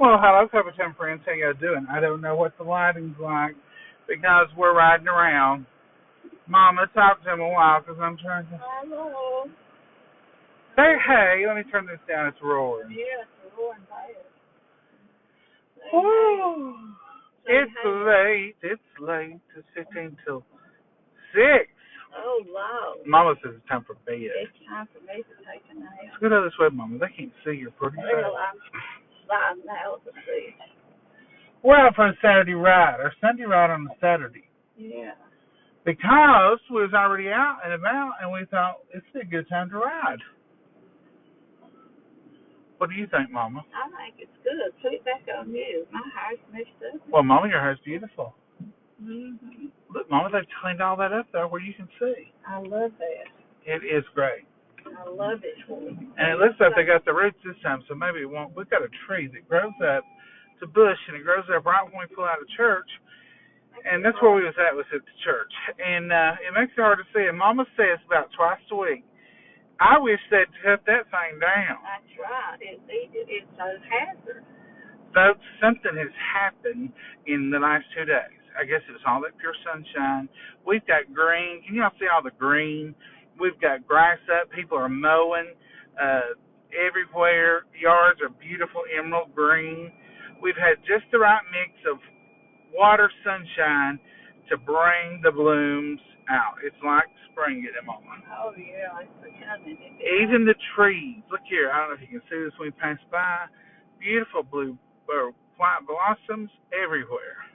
Well, hello, Cover 10 friends. How y'all doing? I don't know what the lighting's like because we're riding around. Mama, talk to him a while because I'm trying to. Hello. Say hey. Let me turn this down. It's roaring. Yes, roaring bad. Woo. It's late. It's late. It's 15 till 6. Oh, wow. Mama says it's time for bed. It's time for me to take a nap. Scoot out this way, Mama. They can't see your pretty face. Well, I'm sliding out to see. We're out for a Saturday ride, or Sunday ride on a Saturday. Yeah. Because we was already out and about, and we thought it's a good time to ride. What do you think, Mama? I think it's good. Put it back on you. My hair's messed up. Well, Mama, your hair's beautiful. Mm-hmm. Look, Mama, they've cleaned all that up there where you can see. I love that. It is great. I love it. And it looks like they got the roots this time, so maybe it won't. We've got a tree that grows up to bush, and it grows up right when we pull out of church. And that's where we was at the church. And it makes it hard to see. And Mama says about twice a week, I wish they'd cut that thing down. That's right. It's so hazard. Folks, something has happened in the last 2 days. I guess it was all that pure sunshine. We've got green. Can y'all see all the green? We've got grass up. People are mowing everywhere. Yards are beautiful emerald green. We've had just the right mix of water, sunshine to bring the blooms out. It's like spring at the moment. Oh, yeah. It's becoming. Even the trees. Look here. I don't know if you can see this when we pass by. Beautiful blue or white blossoms everywhere.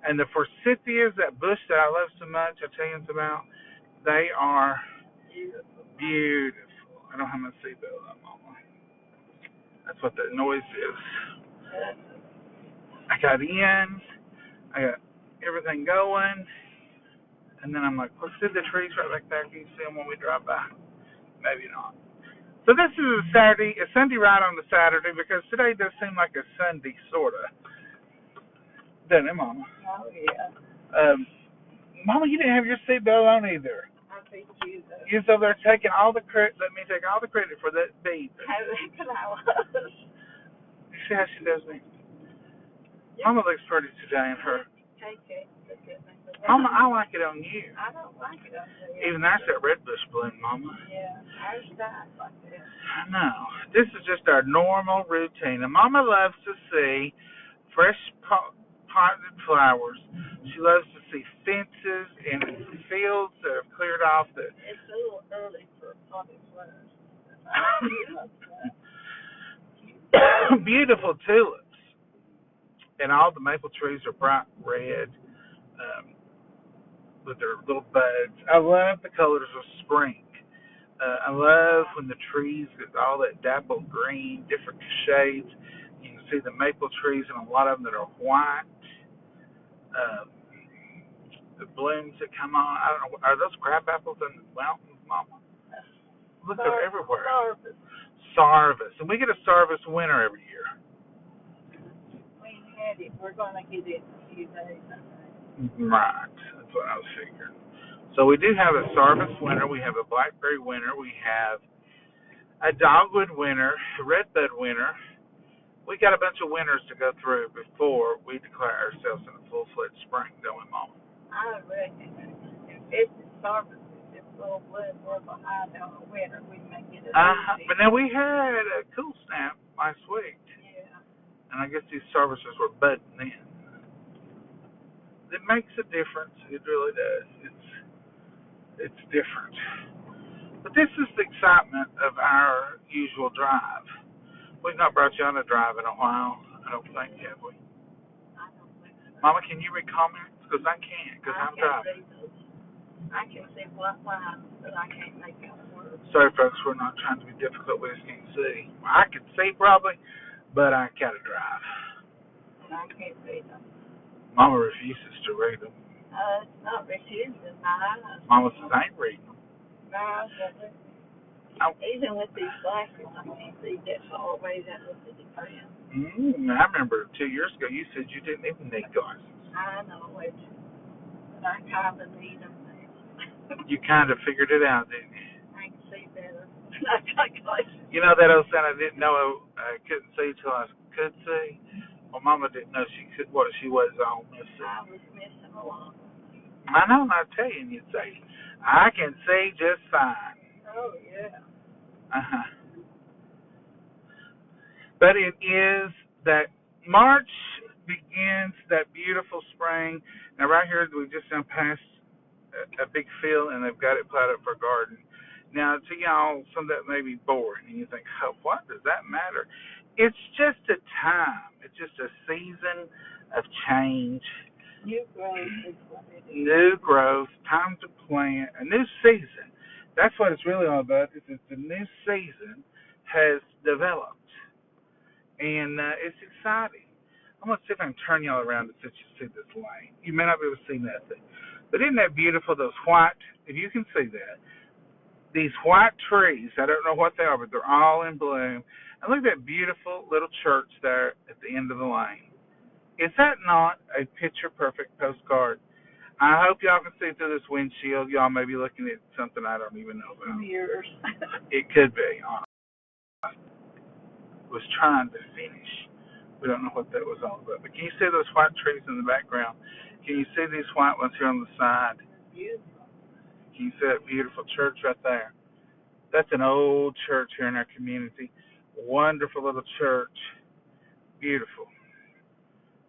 And the forsythias, that bush that I love so much, I tell you about, they are beautiful. I don't have my seatbelt on, Mama. That's what that noise is. I got in. I got everything going. And then I'm like, let's see the trees right back there. Can you see them when we drive by? Maybe not. So this is a Sunday ride on the Saturday because today does seem like a Sunday, sort of. Doesn't it, Mama? Oh, yeah. Mama, you didn't have your seatbelt on either. I think you do. You're over there taking all the credit. Let me take all the credit for that beep. How can I was? See how she does me? Mama looks pretty today in her. Take it. Look at me. Mama, I like it on you. I don't like it on you. Even there's that red bush bloom, Mama. Yeah, ours died like that. I know. This is just our normal routine. And Mama loves to see fresh potted flowers. She loves to see fences and fields that have cleared off. It's a little early for potted flowers. Beautiful tulips. And all the maple trees are bright red with their little buds. I love the colors of spring. I love when the trees get all that dapple green, different shades. You can see the maple trees and a lot of them that are white. The blooms that come on. I don't know. Are those crab apples in the mountains, Mama? Look, they're everywhere. Sarvis. And we get a Sarvis winter every year. We had it. We're going to get it in a few days, I think. Right. That's what I was figuring. So we do have a Sarvis winter. We have a blackberry winter. We have a dogwood winter, a redbud winter. We got a bunch of winters to go through before we declare ourselves in a full-fledged spring, don't we, Mama? I reckon if it's Sarvis, if it's full blood, we're behind on the winter, we may get it. But then we had a cool snap last week. Yeah. And I guess these Sarvises were budding then. It makes a difference. It really does. It's different. But this is the excitement of our usual drive. We've not brought you on a drive in a while, I don't think, have we? I don't think so. Mama, can you read comments? Because I can't, because I'm driving. I can see black lines, but I can't make out words. Sorry, folks, we're not trying to be difficult. We just can't see. I can see probably, but I gotta drive. I can't read them. Mama refuses to read them. It's not refusing my eyes. Mama says I ain't reading them. My eyes won't listen. Even with these glasses, I can't see that far away. That was the difference. I remember 2 years ago you said you didn't even need glasses. I know it, but I kind of need them now. You kind of figured it out, didn't you? I can see better. I got glasses. You know that old saying, I didn't know I couldn't see till I could see. Well, Mama didn't know she could. What she was on. I was missing a lot. I know. And I tell you, and you'd say, I can see just fine. Oh, yeah. Uh-huh. But it is that March begins that beautiful spring. Now, right here, we just done past a big field, and they've got it plowed up for a garden. Now, to y'all, some of that may be boring, and you think, oh, what does that matter? It's just a time. It's just a season of change. New growth is what it is. New growth, time to plant, a new season. That's what it's really all about. Is the new season has developed, and it's exciting. I'm going to see if I can turn y'all around so you see this lane. You may not be able to see nothing. But isn't that beautiful, those white, if you can see that, these white trees, I don't know what they are, but they're all in bloom. And look at that beautiful little church there at the end of the lane. Is that not a picture-perfect postcard? I hope y'all can see through this windshield. Y'all may be looking at something I don't even know about. Mirrors. It could be. I was trying to finish. We don't know what that was all about. But can you see those white trees in the background? Can you see these white ones here on the side? Beautiful. Can you see that beautiful church right there? That's an old church here in our community. Wonderful little church. Beautiful.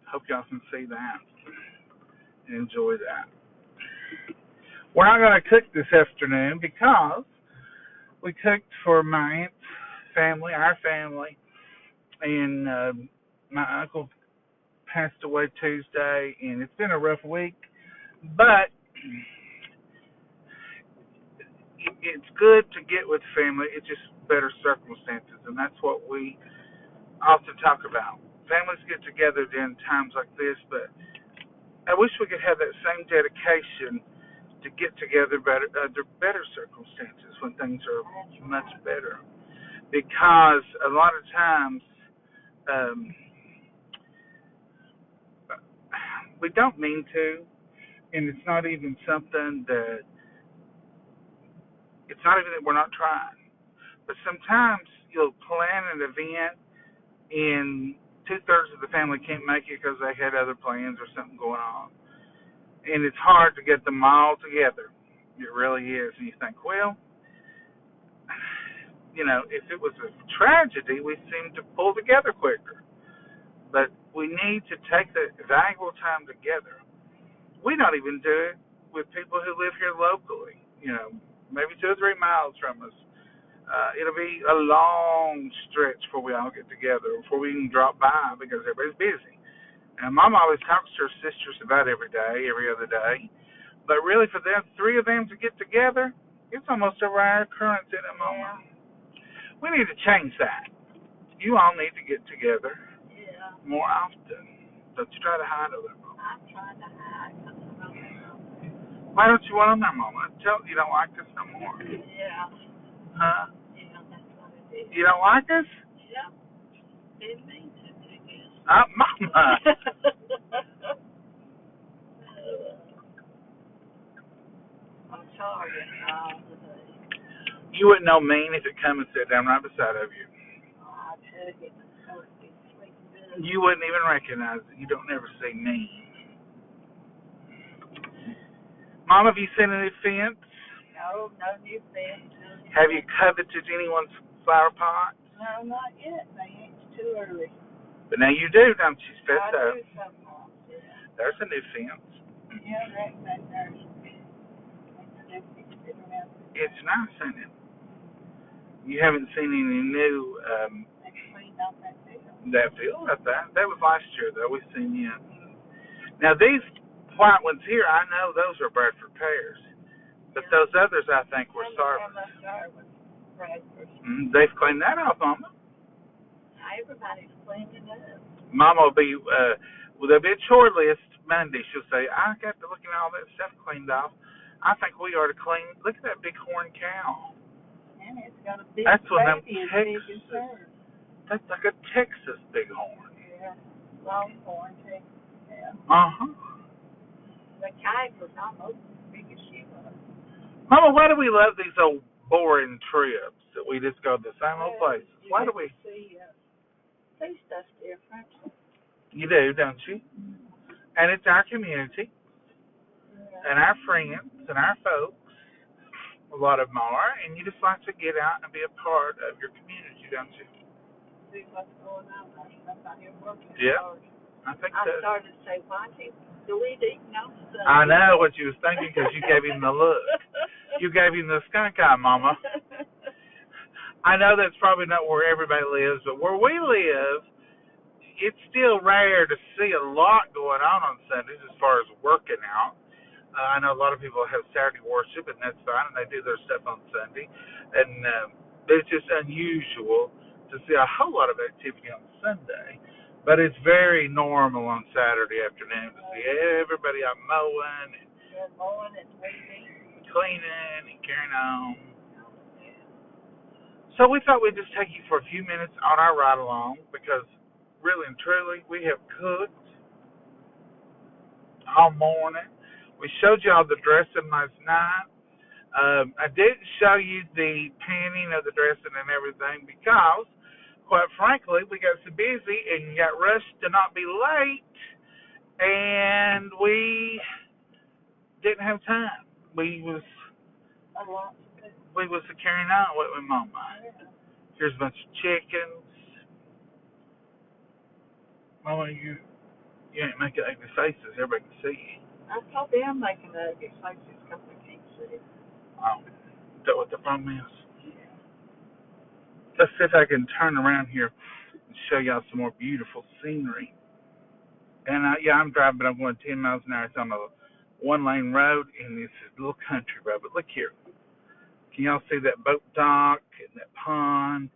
Hope y'all can see that and enjoy that. We're not going to cook this afternoon because we cooked for my aunt's family, our family, and my uncle passed away Tuesday, and it's been a rough week, but it's good to get with family. It's just better circumstances, and that's what we often talk about. Families get together during times like this, but I wish we could have that same dedication to get together under better circumstances when things are much better. Because a lot of times we don't mean to, and it's not even something that we're not trying. But sometimes you'll plan an event and 2/3 of the family can't make it because they had other plans or something going on. And it's hard to get them all together. It really is. And you think, well, if it was a tragedy, we seem to pull together quicker. But we need to take the valuable time together. We don't even do it with people who live here locally, maybe 2 or 3 miles from us. It'll be a long stretch before we all get together, before we can drop by because everybody's busy. And Mom always talks to her sisters about every day, every other day. But really, for them, 3 of them to get together, it's almost a rare occurrence in a moment. We need to change that. You all need to get together more often. Don't you try to hide a little. I'm trying to hide because I don't know. Why don't you want on there, Mama? Tell you don't like us no more. Yeah. Huh? Yeah, that's what it is. You don't like us? Yeah. Didn't mean to, I guess. Mama. I'm sorry. Today. You wouldn't know mean if it come and sat down right beside of you. I tell you, you wouldn't even recognize it. You don't ever see mean. Mom, have you seen any fence? No new fence. Have you coveted anyone's flower pot? No, not yet. It's too early. But now you do, don't you? Fess I up. do sometimes, yeah. There's a new fence. Yeah, there's. It's nice, isn't it? You haven't seen any new They cleaned out that field. That field right there. That was last year though. We've seen yet. Now these white ones here, I know those are Bradford pears. But those others I think were Sarvis. They've cleaned that off, Mama. Everybody's cleaned it up. Mama will be there'll be a chore list Monday. She'll say, I got to look at all that stuff cleaned off. I think we ought to clean. Look at that big horn cow. And it's got a big That's one of them Texas. That's like a Texas bighorn. Yeah, longhorn Texas. Yeah. The kite was almost as big as she was. Mama, why do we love these old boring trips that we just go to the same old places? Why do we? See see stuff different. You do, don't you? And it's our community Yeah. and our friends and our folks. A lot of them are, and you just like to get out and be a part of your community, don't you? See what's going on. There's somebody working Yeah, hard. I think I so. started to say, why can't delete eating on Sunday? I know what you was thinking because you gave him the look. You gave him the skunk eye, Mama. I know that's probably not where everybody lives, but where we live, it's still rare to see a lot going on Sundays as far as working out. I know a lot of people have Saturday worship, and that's fine, and they do their stuff on Sunday. And it's just unusual to see a whole lot of activity on Sunday. But it's very normal on Saturday afternoon to see everybody out mowing and mowing and weeding, cleaning and carrying on. So we thought we'd just take you for a few minutes on our ride along because really and truly we have cooked all morning. We showed y'all the dressing last night. I didn't show you the panning of the dressing and everything because, quite frankly, we got so busy and got rushed to not be late, and we didn't have time. We was carrying on with my mama. Here's a bunch of chickens. Mama, you ain't making ugly faces. Everybody can see you. I probably am making ugly faces because I can't see. Oh, is that what the problem is? Yeah. Let's see if I can turn around here and show y'all some more beautiful scenery. And I'm driving, but I'm going 10 miles an hour. It's on a one-lane road, and it's a little country road. But look here. Can y'all see that boat dock and that pond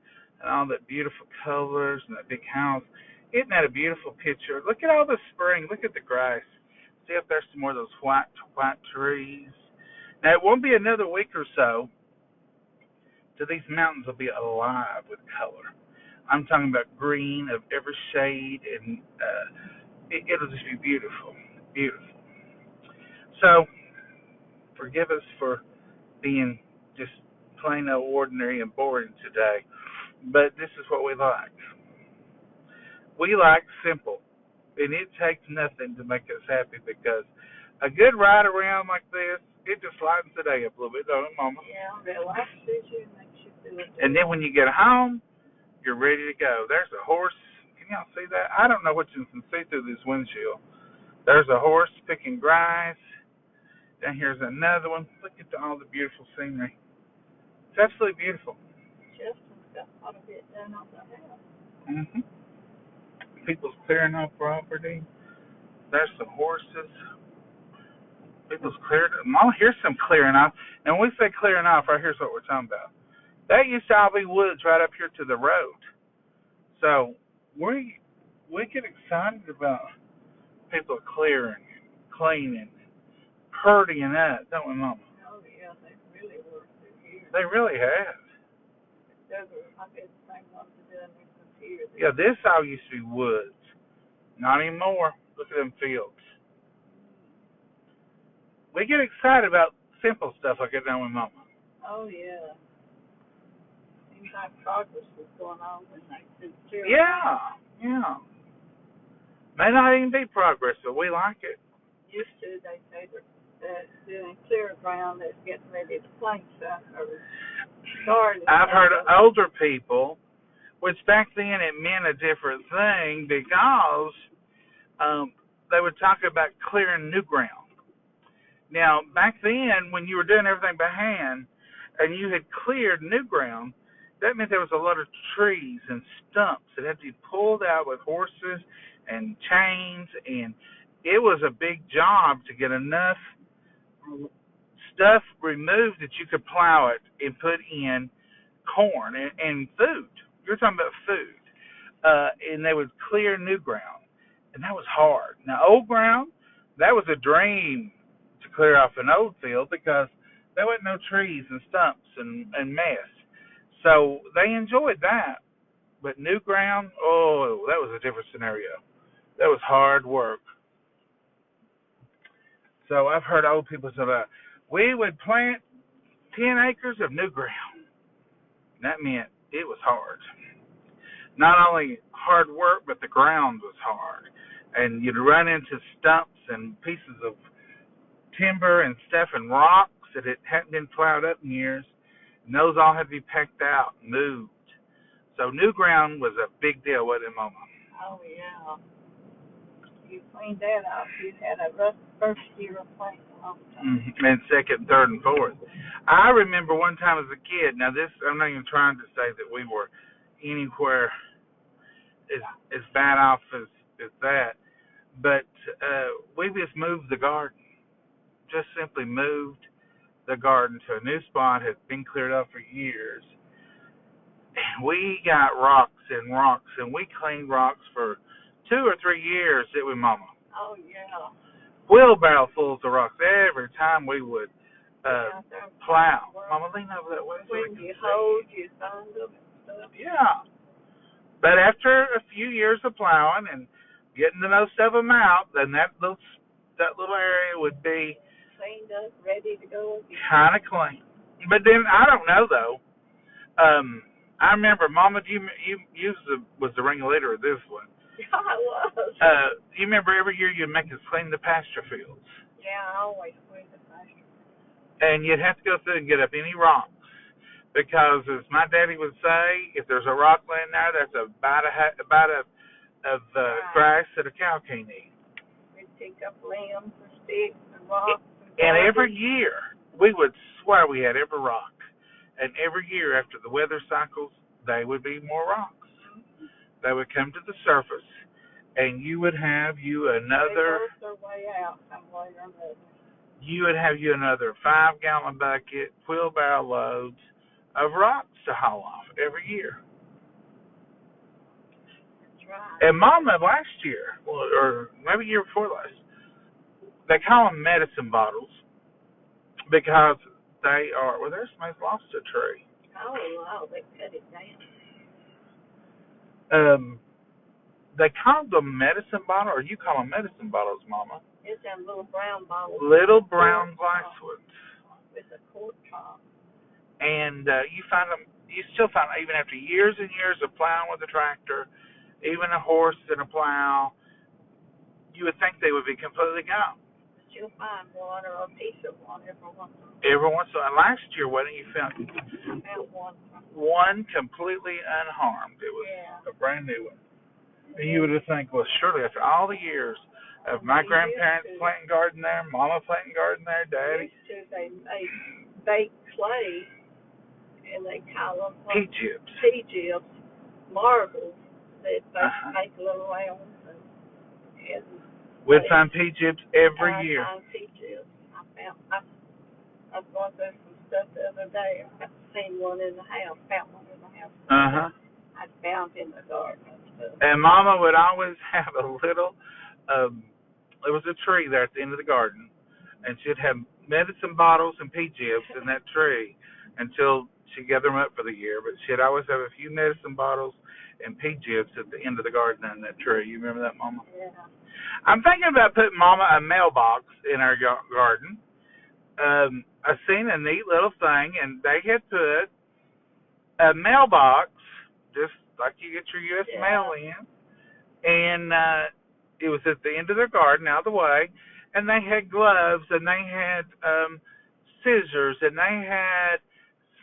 and all that beautiful colors and that big house? Isn't that a beautiful picture? Look at all the spring. Look at the grass. See if there's some more of those white trees. Now, it won't be another week or so till these mountains will be alive with color. I'm talking about green of every shade, and it'll just be beautiful, beautiful. So, forgive us for being just plain old ordinary and boring today, but this is what we like. We like simple, and it takes nothing to make us happy because a good ride around like this, it just lightens the day up a little bit, don't it, Mama? Yeah, relaxes you and makes you feel good. And then when you get home, you're ready to go. There's a horse. Can y'all see that? I don't know what you can see through this windshield. There's a horse picking grass. Then here's another one. Look at all the beautiful scenery. It's absolutely beautiful. Justin's got quite a bit done on the house. Mhm. People's clearing off property. There's some horses. People's cleared. Mama, here's some clearing off. And when we say clearing off, right here's what we're talking about. That used to all be woods right up here to the road. So we get excited about people clearing, cleaning, purdying up, don't we, Mama? Oh, yeah, they really worked through here. They really have. I bet the same ones that done this was here. Yeah, this all used to be woods. Not anymore. Look at them fields. We get excited about simple stuff like that, don't we, Mama? Oh, yeah. Seems like progress was going on when they did clear. Yeah. May not even be progress, but we like it. Used to, they say that doing clear ground that's getting ready to plant stuff or garden. I've heard older people, which back then it meant a different thing because they would talk about clearing new ground. Now, back then, when you were doing everything by hand and you had cleared new ground, that meant there was a lot of trees and stumps that had to be pulled out with horses and chains, and it was a big job to get enough stuff removed that you could plow it and put in corn and food. You're talking about food. And they would clear new ground, and that was hard. Now, old ground, that was a dream to clear off an old field because there wasn't no trees and stumps and mess. So they enjoyed that. But new ground, oh, that was a different scenario. That was hard work. So I've heard old people say that we would plant 10 acres of new ground. That meant it was hard. not only hard work, but the ground was hard. And you'd run into stumps and pieces of timber and stuff and rocks that it hadn't been plowed up in years. And those all had to be packed out and moved. So new ground was a big deal, wasn't it, Mama? Oh, yeah. You cleaned that up. You had a rough first year of playing all the time. Mm-hmm. And second, third, and fourth. I remember one time as a kid. Now this, I'm not even trying to say that we were anywhere as bad off as that, but we just moved the garden. Just simply moved the garden to a new spot. Had been cleared up for years. We got rocks and rocks, and we cleaned rocks for 2 or 3 years, didn't we, Mama? Oh, yeah. Wheelbarrow fulls of rocks every time we would plow. Mama, lean over that way. When you hold, you found them and stuff. Yeah. But after a few years of plowing and getting the most of them out, then that little area would be cleaned up, ready to go again. Kind of clean. But then I don't know though. I remember, Mama, you was the ringleader of this one. Yeah, I was. You remember every year you'd make us clean the pasture fields. Yeah, I always clean the pasture. And you'd have to go through and get up any rocks. Because, as my daddy would say, if there's a rock laying there, that's a bite of grass that a cow can't eat. We'd pick up limbs and sticks and rocks. And every year, we would swear we had every rock. And every year after the weather cycles, they would be more rocks. Mm-hmm. They would come to the surface, and you would have another. They worked their way out some way or another. You would have another 5-gallon bucket, wheelbarrow loads of rocks to haul off every year. That's right. And Mama last year, or maybe year before last, they call them medicine bottles because they are. Well, there's somebody's lost a tree. Oh, they cut it down. They call them medicine bottles, or you call them medicine bottles, Mama? It's them little brown bottles. Little brown glass ones. With a cork top. And you still find them, even after years and years of plowing with a tractor, even a horse and a plow, you would think they would be completely gone. But you'll find one or a piece of one every once in a while. Every once in a while. Last year, what did you found? I found one. One completely unharmed. It was a brand new one. And you would think, well, surely after all the years of my grandparents planting garden there, Mama planting garden there, Daddy. They bake clay, and they call them pea chips. Pea chips, marbles that they make little rounds. And we'd find pea chips every year. I found pea chips. I was going through some stuff the other day. I seen one in the house, found one in the house. I found in the garden and stuff. And Mama would always have a little, there was a tree there at the end of the garden, and she'd have medicine bottles and pea chips in that tree until she'd gather them up for the year. But she'd always have a few medicine bottles and pea chips at the end of the garden in that tree. You remember that, Mama? Yeah. I'm thinking about putting Mama a mailbox in our garden. I seen a neat little thing, and they had put a mailbox, just like you get your U.S. mail in, and it was at the end of their garden, out of the way, and they had gloves, and they had scissors, and they had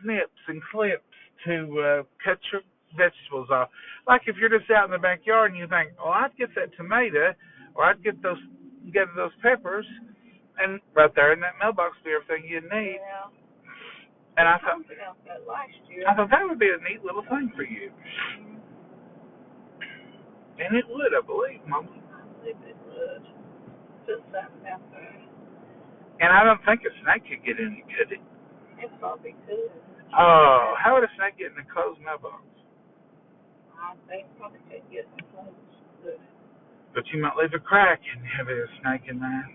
snips and clips to cut your vegetables off. Like if you're just out in the backyard and you think, oh, I'd get that tomato, or I'd get those peppers, and right there in that mailbox would be everything you need. Yeah. And I thought that last year. I thought that would be a neat little thing for you. Mm-hmm. And it would, I believe, Mama. I believe it would. Put something out there. And I don't think a snake could get in it, could it? It probably could. Oh, how would a snake get in a closed mailbox? I think probably could get in closed. But you might leave a crack and have a snake in there.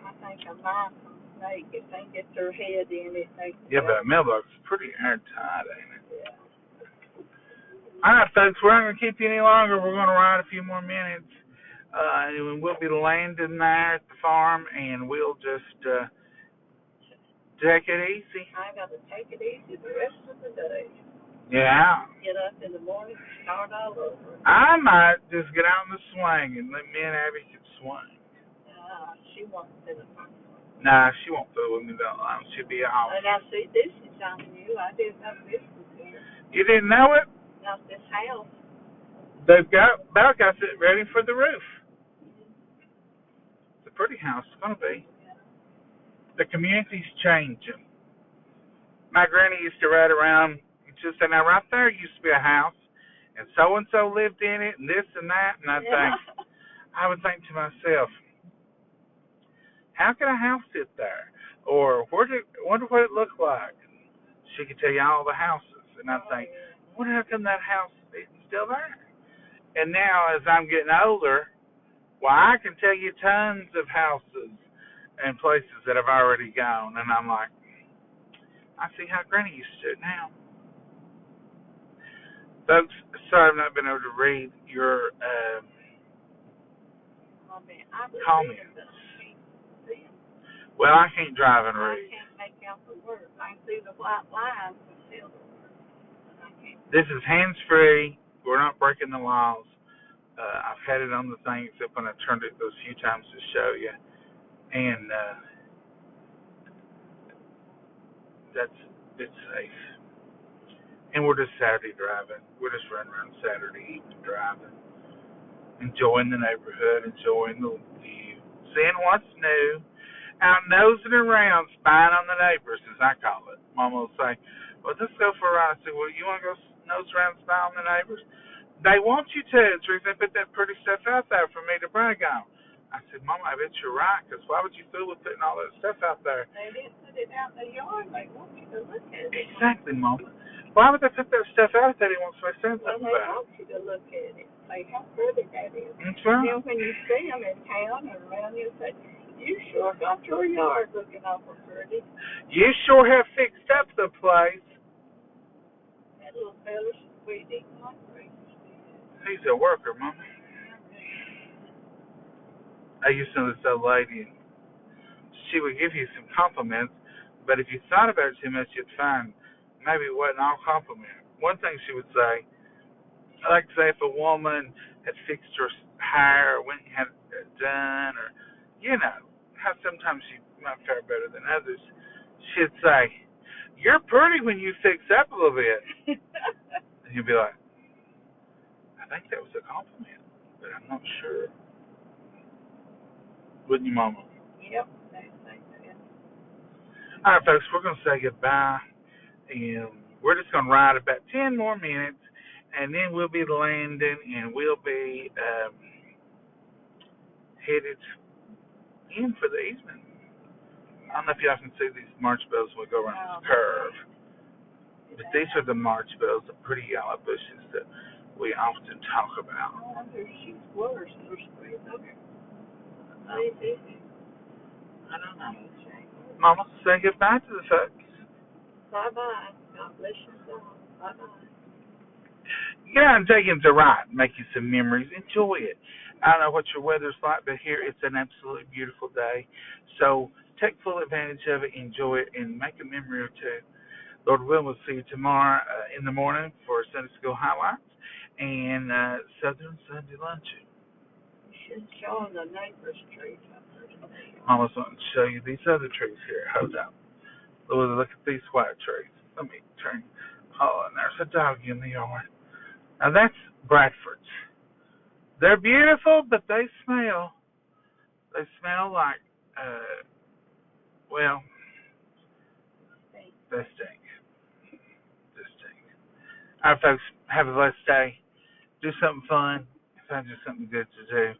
I think a mouse and snake, if they get their head in it, they can. Yeah, but a mailbox is pretty airtight, ain't it? Yeah. All right, folks, we're not going to keep you any longer. We're going to ride a few more minutes. And we'll be landing there at the farm, and we'll just take it easy. I got to take it easy the rest of the day. Yeah. Get up in the morning and start all over. I might just get out in the swing and let me and Abby can swing. She wants to. Nah, she won't fool with me that long. She'll be off. And I see this is on you. I didn't know this was here. You didn't know it? Not this house. They've about got it ready for the roof. It's a pretty house. It's going to be. The community's changing. My granny used to ride around and she'd say, now right there used to be a house, and so lived in it, and this and that, and I would think to myself, how could a house sit there? Or wonder what it looked like. She could tell you all the houses, and I'd think, well, how come that house is still there? And now, as I'm getting older, well, I can tell you tons of houses and places that have already gone, and I'm like, I see how Granny used to do it now. Folks, sorry I've not been able to read your comments. Well, I can't drive and read. I can't make out the words. I can see the white lines and still the words. This is hands-free. We're not breaking the laws. I've had it on the thing except when I turned it those few times to show you. And it's safe. And we're just Saturday driving. We're just running around Saturday evening driving. Enjoying the neighborhood, enjoying the view, seeing what's new, out nosing around, spying on the neighbors, as I call it. Mama will say, well, let's go for a ride. I say, well, you want to go nose around and spy on the neighbors? They want you to. It's the reason they put that pretty stuff out there for me to brag on. I said, Mama, I bet you're right, because why would you fool with putting all that stuff out there? They didn't put it out in the yard. They want you to look at it. Exactly, Mama. Why would they put that stuff out that he wants to say something about? Well, they want you to look at it. Say how pretty that is. That's right. Then when you see them in town and around, you say, you sure got your yard looking awful pretty. You sure have fixed up the place. That little fella's sweet eating like crazy. He's a worker, Mama. I used to know this old lady, and she would give you some compliments, but if you thought about it too much, you'd find maybe it wasn't all compliment. One thing she would say, like say if a woman had fixed her hair or went and had it done, or, you know, how sometimes she might fare better than others, she'd say, you're pretty when you fix up a little bit. And you'd be like, I think that was a compliment, but I'm not sure. Wouldn't you, Mama? Yep, they say that. All right, folks, we're going to say goodbye, and we're just going to ride about 10 more minutes, and then we'll be landing, and we'll be headed in for the evening. I don't know if y'all can see these March bells when we go around this curve, but these are the March bells, the pretty yellow bushes that we often talk about. I wonder if she's worse. I don't know. Mama, say goodbye to the folks. Bye-bye. God bless you all. Bye-bye. Get out and take him to ride, make you some memories. Enjoy it. I don't know what your weather's like, but here it's an absolutely beautiful day. So take full advantage of it, enjoy it, and make a memory or two. Lord willing, we'll see you tomorrow in the morning for Sunday School Highlights and Southern Sunday Luncheon. You should show them the neighbor's trees up there. Mama's wanting to show you these other trees here. Hold up. Look at these white trees. Let me turn. Oh, and there's a doggy in the yard. Now that's Bradford's. They're beautiful, but they smell. They smell like, well, they stink. Just stink. All right, folks, have a blessed day. Do something fun. Find you something good to do.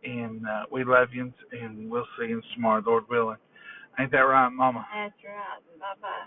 And we love you, and we'll see you tomorrow, Lord willing. Ain't that right, Mama? That's right. Bye-bye.